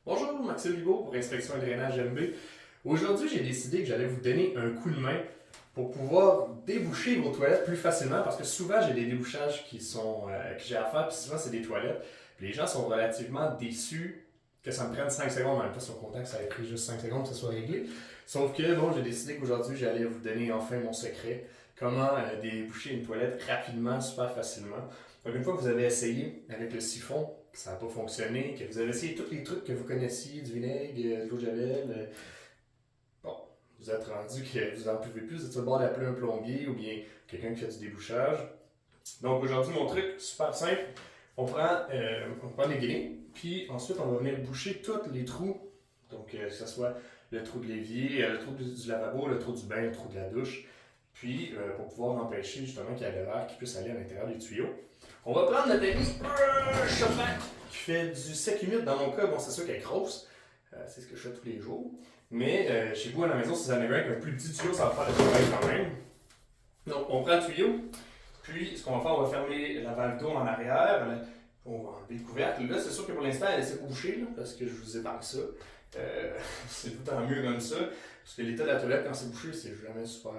Bonjour, Maxime Libaud pour Inspection et Drainage MB. Aujourd'hui, j'ai décidé que j'allais vous donner un coup de main pour pouvoir déboucher vos toilettes plus facilement parce que souvent j'ai des débouchages que j'ai à faire, puis souvent c'est des toilettes. Puis les gens sont relativement déçus que ça me prenne 5 secondes, en même temps, ils sont contents que ça ait pris juste 5 secondes que ça soit réglé. Sauf que bon, j'ai décidé qu'aujourd'hui j'allais vous donner enfin mon secret, comment déboucher une toilette rapidement, super facilement. Donc une fois que vous avez essayé avec le siphon, que ça n'a pas fonctionné, que vous avez essayé tous les trucs que vous connaissiez, du vinaigre, de l'eau de javel, bon, vous êtes rendu que vous n'en pouvez plus, vous êtes sur le bord d'appeler un plombier ou bien quelqu'un qui fait du débouchage. Donc aujourd'hui, mon truc, super simple, on prend les grillés, puis ensuite on va venir boucher tous les trous, donc que ce soit le trou de l'évier, le trou du lavabo, le trou du bain, le trou de la douche, puis pour pouvoir empêcher justement qu'il y ait de l'air qui puisse aller à l'intérieur des tuyaux. On va prendre notre ami Chopin qui fait du sec humide. Dans mon cas, bon, c'est sûr qu'elle est grosse. C'est ce que je fais tous les jours. Mais chez vous à la maison, si vous en avez un plus petit tuyau, ça va faire le travail quand même. Donc, on prend le tuyau. Puis, ce qu'on va faire, on va fermer la valve d'eau en arrière. On va enlever le couvercle. Là, c'est sûr que pour l'instant, elle est couchée, là, parce que je vous épargne ça. C'est tout en mieux comme ça. Parce que l'état de la toilette, quand c'est bouché, c'est jamais super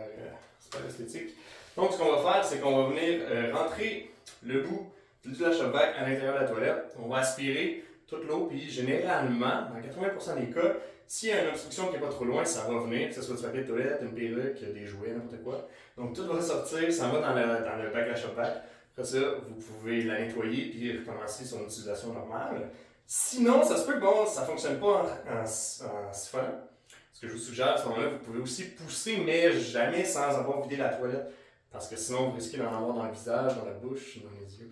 esthétique. Donc, ce qu'on va faire, c'est qu'on va venir rentrer le bout du lâche-bac à l'intérieur de la toilette. On va aspirer toute l'eau, puis généralement, dans 80% des cas, s'il y a une obstruction qui n'est pas trop loin, ça va venir, que ce soit du papier de toilette, une perruque, des jouets, n'importe quoi. Donc tout va sortir, ça va dans le bac lâche-bac. Après ça, vous pouvez la nettoyer puis recommencer son utilisation normale. Sinon, ça se peut que bon, ça ne fonctionne pas en siphonnant. Ce que je vous suggère à ce moment-là, vous pouvez aussi pousser, mais jamais sans avoir vidé la toilette. Parce que sinon, vous risquez d'en avoir dans le visage, dans la bouche, dans les yeux.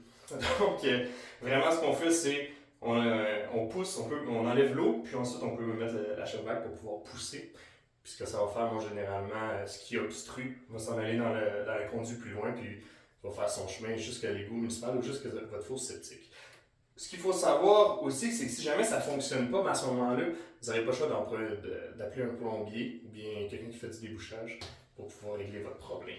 Donc, vraiment, ce qu'on fait, c'est on pousse, on enlève l'eau, puis ensuite, on peut mettre la chevette pour pouvoir pousser. Puis ce que ça va faire, moi, généralement, ce qui obstrue va s'en aller dans la conduite plus loin, puis va faire son chemin jusqu'à l'égout municipal ou jusqu'à votre fosse septique. Ce qu'il faut savoir aussi, c'est que si jamais ça ne fonctionne pas, mais à ce moment-là, vous n'aurez pas le choix d'appeler un plombier ou bien quelqu'un qui fait du débouchage pour pouvoir régler votre problème.